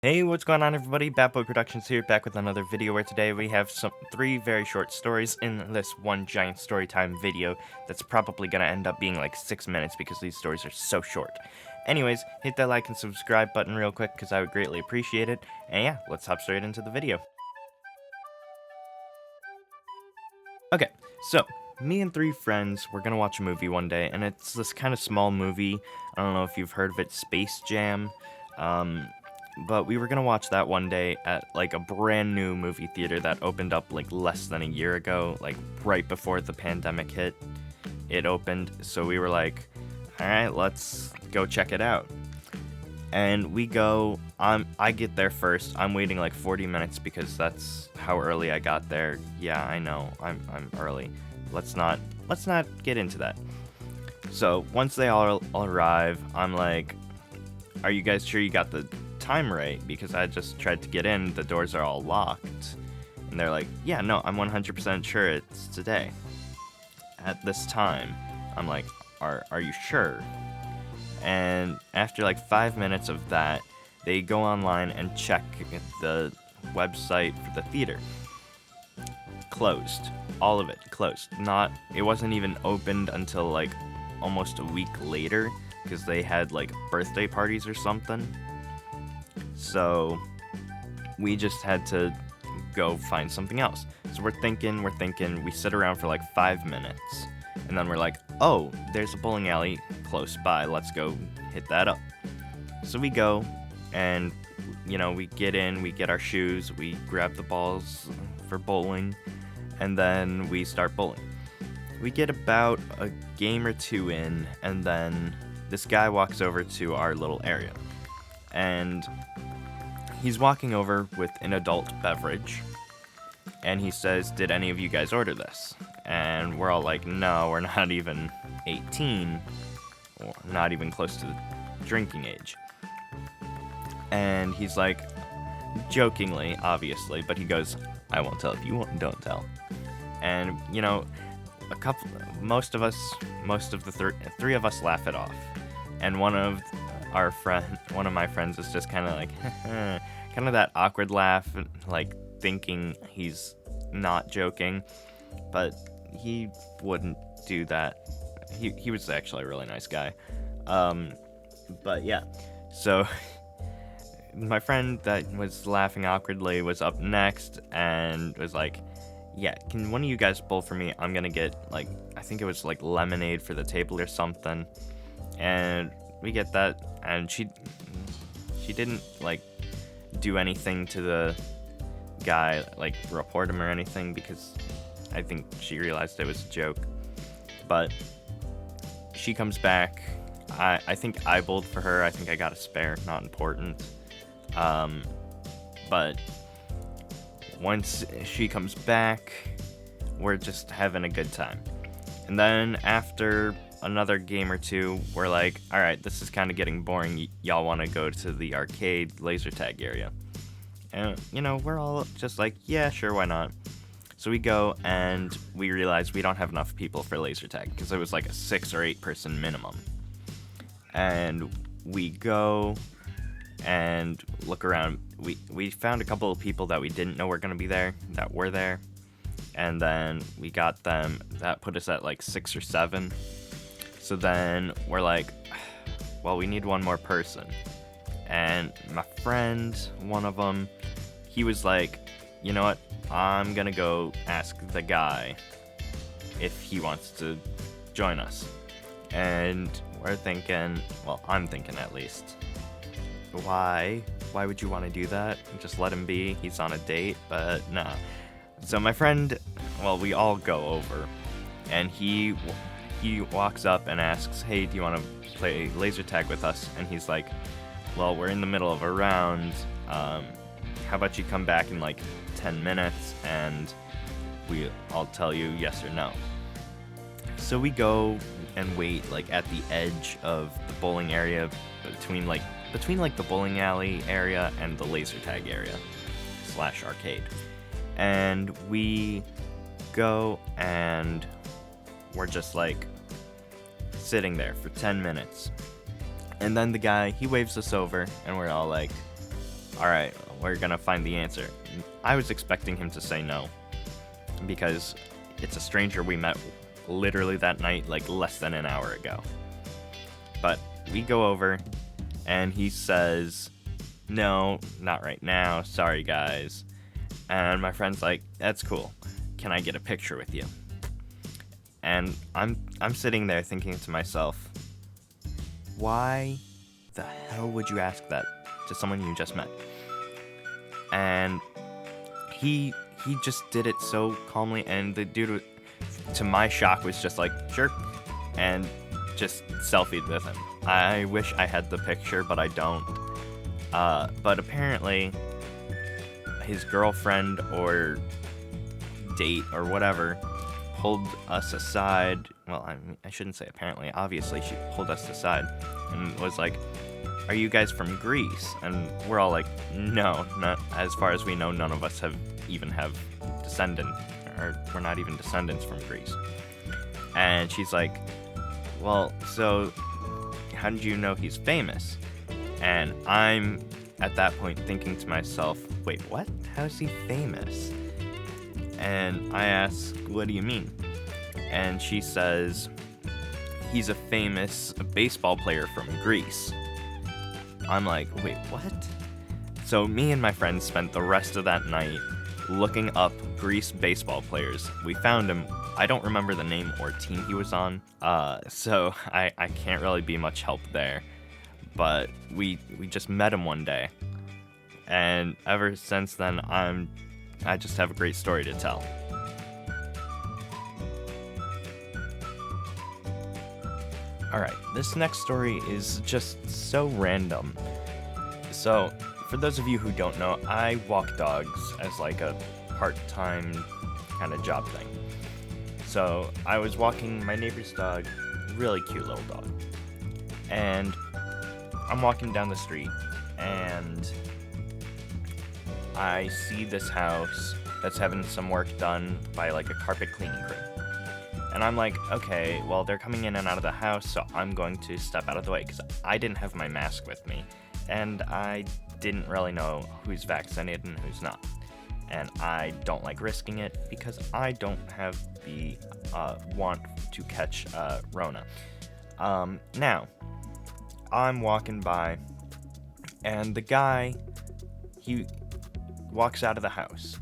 Hey, what's going on, everybody? Batboy Productions here, back with another video where today we have three very short stories in this one giant story time video that's probably going to end up being like 6 minutes because these stories are so short. Anyways, hit that like and subscribe button real quick because I would greatly appreciate it. And yeah, let's hop straight into the video. Okay, so me and three friends were going to watch a movie one day, and it's this kind of small movie. I don't know if you've heard of it, Space Jam. But we were gonna watch that one day at like a brand new movie theater that opened up like less than a year ago, like right before the pandemic hit. It opened, so we were like, all right, let's go check it out. And we go. I get there first. I'm waiting like 40 minutes because that's how early I got there. Yeah, I know. I'm early. Let's not get into that. So once they all arrive, I'm like, are you guys sure you got the time right? Because I just tried to get in, the doors are all locked. And they're like, yeah, no, I'm 100% sure it's today at this time. I'm like, are you sure? And after like 5 minutes of that, they go online and check the website for the theater. Closed. All of it closed. It wasn't even opened until like almost a week later because they had like birthday parties or something. So we just had to go find something else. So we're thinking, we sit around for like 5 minutes, and then we're like, oh, there's a bowling alley close by, let's go hit that up. So we go, and we get in, we get our shoes, we grab the balls for bowling, and then we start bowling. We get about a game or two in, and then this guy walks over to our little area, and he's walking over with an adult beverage, and he says, did any of you guys order this? And we're all like, no, we're not even 18, or not even close to the drinking age. And he's like, jokingly, obviously, but he goes, I won't tell if you don't tell. And, most of the three of us laugh it off. And one of my friends is just kind of like, kind of that awkward laugh, like thinking he's not joking, but he wouldn't do that. He was actually a really nice guy. But yeah, so my friend that was laughing awkwardly was up next and was like, yeah, can one of you guys bowl for me? I'm gonna get like, I think it was like lemonade for the table or something. And we get that, and she didn't like do anything to the guy, like report him or anything, because I think she realized it was a joke. But she comes back. I think I bowled for her. I think I got a spare, not important. But once she comes back, we're just having a good time. And then after another game or two, we're like, all right, this is kind of getting boring. Y'all want to go to the arcade laser tag area? And, we're all just like, yeah, sure, why not? So we go, and we realize we don't have enough people for laser tag because it was like a 6 or 8 person minimum. And we go and look around. We found a couple of people that we didn't know were going to be there, that were there. And then we got them. That put us at like 6 or 7. So then we're like, well, we need one more person. And my friend, one of them, he was like, you know what? I'm going to go ask the guy if he wants to join us. And we're thinking, well, I'm thinking at least, why? Why would you want to do that? Just let him be. He's on a date, but nah. So my friend, well, we all go over, and he walks up and asks, hey, do you want to play laser tag with us? And he's like, well, we're in the middle of a round. How about you come back in like 10 minutes and I'll tell you yes or no. So we go and wait like at the edge of the bowling area, between the bowling alley area and the laser tag area / arcade. And we go, and we're just like sitting there for 10 minutes. And then the guy, he waves us over, and we're all like, all right, we're gonna find the answer. I was expecting him to say no, because it's a stranger we met literally that night, like less than an hour ago. But we go over, and he says, no, not right now, sorry guys. And my friend's like, that's cool, can I get a picture with you? And I'm sitting there thinking to myself, why the hell would you ask that to someone you just met? And he just did it so calmly, and the dude, to my shock, was just like, sure, and just selfied with him. I wish I had the picture, but I don't. But apparently, his girlfriend or date or whatever pulled us aside. Well, I shouldn't say apparently. Obviously, she pulled us aside and was like, are you guys from Greece? And we're all like, no, not as far as we know. None of us have descendants, or we're not even descendants from Greece. And she's like, well, so how did you know he's famous? And I'm at that point thinking to myself, wait, what? How is he famous? And I ask, what do you mean? And she says, he's a famous baseball player from Greece. I'm like, wait, what? So me and my friends spent the rest of that night looking up Greece baseball players. We found him. I don't remember the name or team he was on, so I can't really be much help there. But we just met him one day, and ever since then, I just have a great story to tell. Alright, this next story is just so random. So, for those of you who don't know, I walk dogs as like a part-time kind of job thing. So, I was walking my neighbor's dog, really cute little dog. And I'm walking down the street, and I see this house that's having some work done by like a carpet cleaning crew. And I'm like, okay, well, they're coming in and out of the house, so I'm going to step out of the way, because I didn't have my mask with me, and I didn't really know who's vaccinated and who's not. And I don't like risking it, because I don't have the want to catch Rona. Now, I'm walking by, and the guy, he walks out of the house,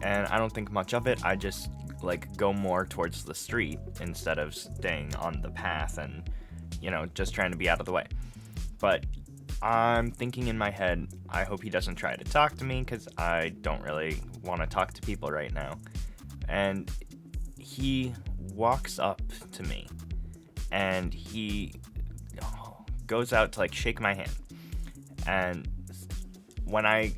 and I don't think much of it. I just like go more towards the street instead of staying on the path and, just trying to be out of the way. But I'm thinking in my head, I hope he doesn't try to talk to me, because I don't really want to talk to people right now. And he walks up to me, and he goes out to like shake my hand. And when I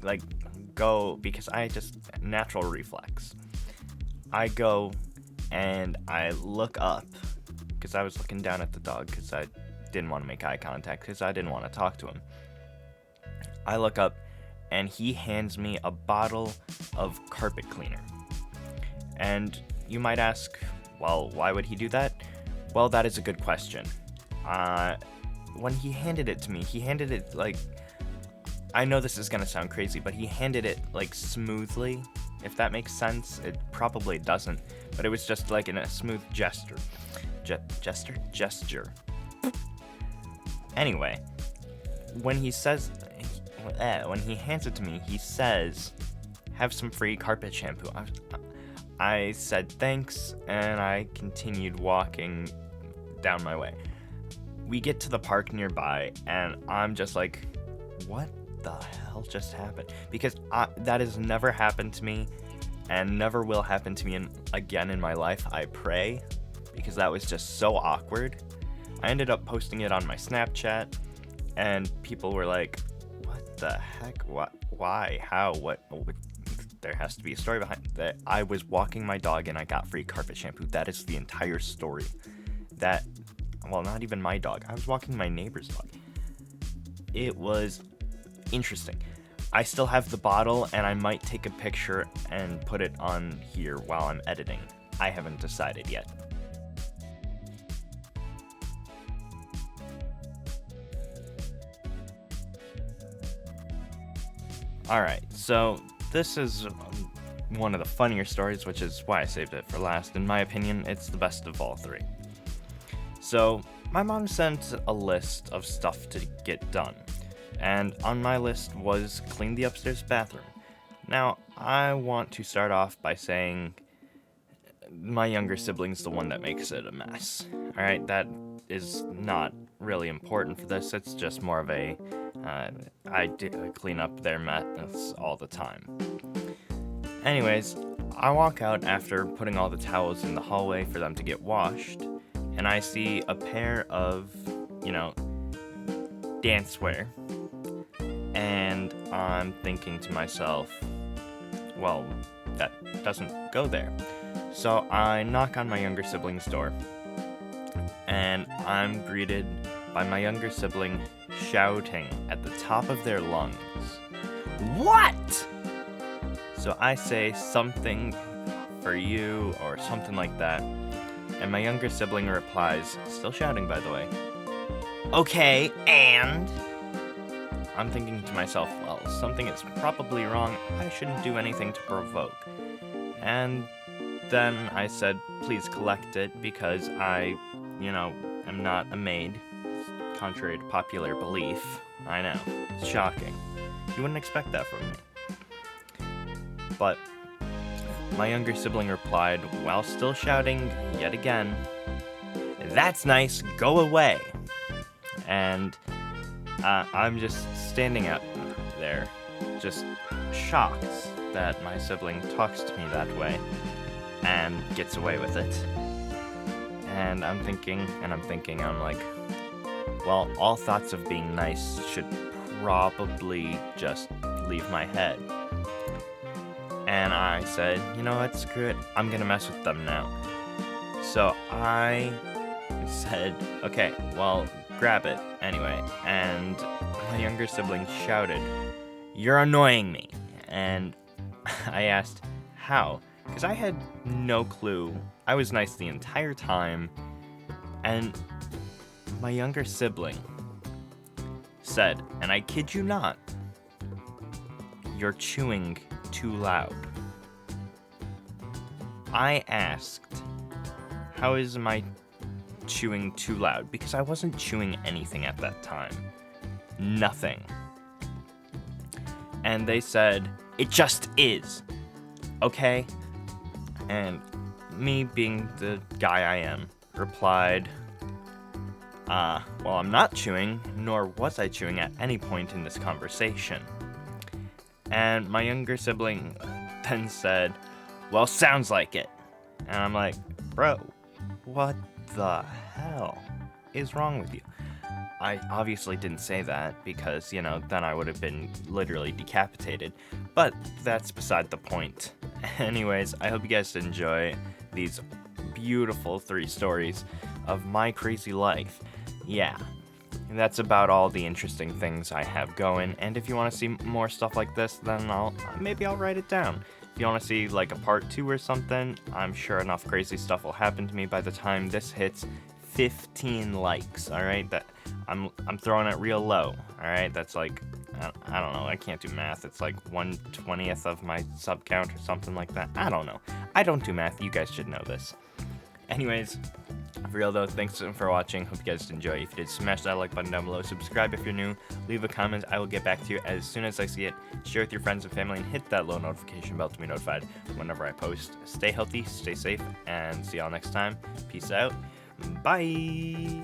go, because I just natural reflex, I go and I look up, because I was looking down at the dog, because I didn't want to make eye contact, because I didn't want to talk to him. I look up, and he hands me a bottle of carpet cleaner. And you might ask, well, why would he do that? Well, that is a good question. When he handed it to me, he handed it like, I know this is gonna sound crazy, but he handed it like smoothly. If that makes sense, it probably doesn't, but it was just like in a smooth gesture. Gesture. Anyway, when he hands it to me, he says, have some free carpet shampoo. I said thanks, and I continued walking down my way. We get to the park nearby, and I'm just like, what the hell just happened? Because that has never happened to me, and never will happen to me again in my life, I pray, because that was just so awkward. I ended up posting it on my Snapchat, and people were like, what the heck? What? Why? How? What? There has to be a story behind that. I was walking my dog and I got free carpet shampoo. That is the entire story. Well, not even my dog. I was walking my neighbor's dog. It was interesting. I still have the bottle, and I might take a picture and put it on here while I'm editing. I haven't decided yet. Alright, so this is one of the funnier stories, which is why I saved it for last. In my opinion, it's the best of all three. So, my mom sent a list of stuff to get done, and on my list was clean the upstairs bathroom. Now, I want to start off by saying my younger sibling's the one that makes it a mess. Alright, that is not really important for this, it's just more of a, I clean up their mess all the time. Anyways, I walk out after putting all the towels in the hallway for them to get washed, and I see a pair of, dancewear, and I'm thinking to myself, well, that doesn't go there. So I knock on my younger sibling's door, and I'm greeted by my younger sibling shouting at the top of their lungs, "What?" So I say something for you or something like that, and my younger sibling replies, still shouting by the way, "Okay, and?" I'm thinking to myself, well, something is probably wrong, I shouldn't do anything to provoke. And then I said, please collect it, because I, am not a maid, contrary to popular belief. I know, it's shocking. You wouldn't expect that from me. But my younger sibling replied, while still shouting yet again, "That's nice, go away." And I'm just standing up there, just shocked that my sibling talks to me that way and gets away with it. And I'm thinking, I'm like, well, all thoughts of being nice should probably just leave my head. And I said, you know what, screw it, I'm gonna mess with them now. So I said, okay, well, grab it anyway. And my younger sibling shouted, "You're annoying me." And I asked, how? Because I had no clue. I was nice the entire time. And my younger sibling said, and I kid you not, "You're chewing too loud." I asked, how is my chewing too loud? Because I wasn't chewing anything at that time. Nothing. And they said, "It just is." Okay? And me, being the guy I am, replied, well, I'm not chewing, nor was I chewing at any point in this conversation. And my younger sibling then said, "Well, sounds like it." And I'm like, bro, what the hell is wrong with you? I obviously didn't say that because, then I would have been literally decapitated. But that's beside the point. Anyways, I hope you guys enjoy these beautiful 3 stories of my crazy life. Yeah, and that's about all the interesting things I have going. And if you want to see more stuff like this, then maybe I'll write it down. If you want to see like a part 2 or something, I'm sure enough crazy stuff will happen to me by the time this hits 15 likes. All right, that I'm throwing it real low. All right, that's like, I don't know, I can't do math. It's like 1/20th of my sub count or something like that. I don't know. I don't do math. You guys should know this. Anyways, for real though, thanks for watching. Hope you guys enjoy. If you did, smash that like button down below. Subscribe if you're new. Leave a comment. I will get back to you as soon as I see it. Share with your friends and family and hit that little notification bell to be notified whenever I post. Stay healthy, stay safe, and see y'all next time. Peace out. Bye.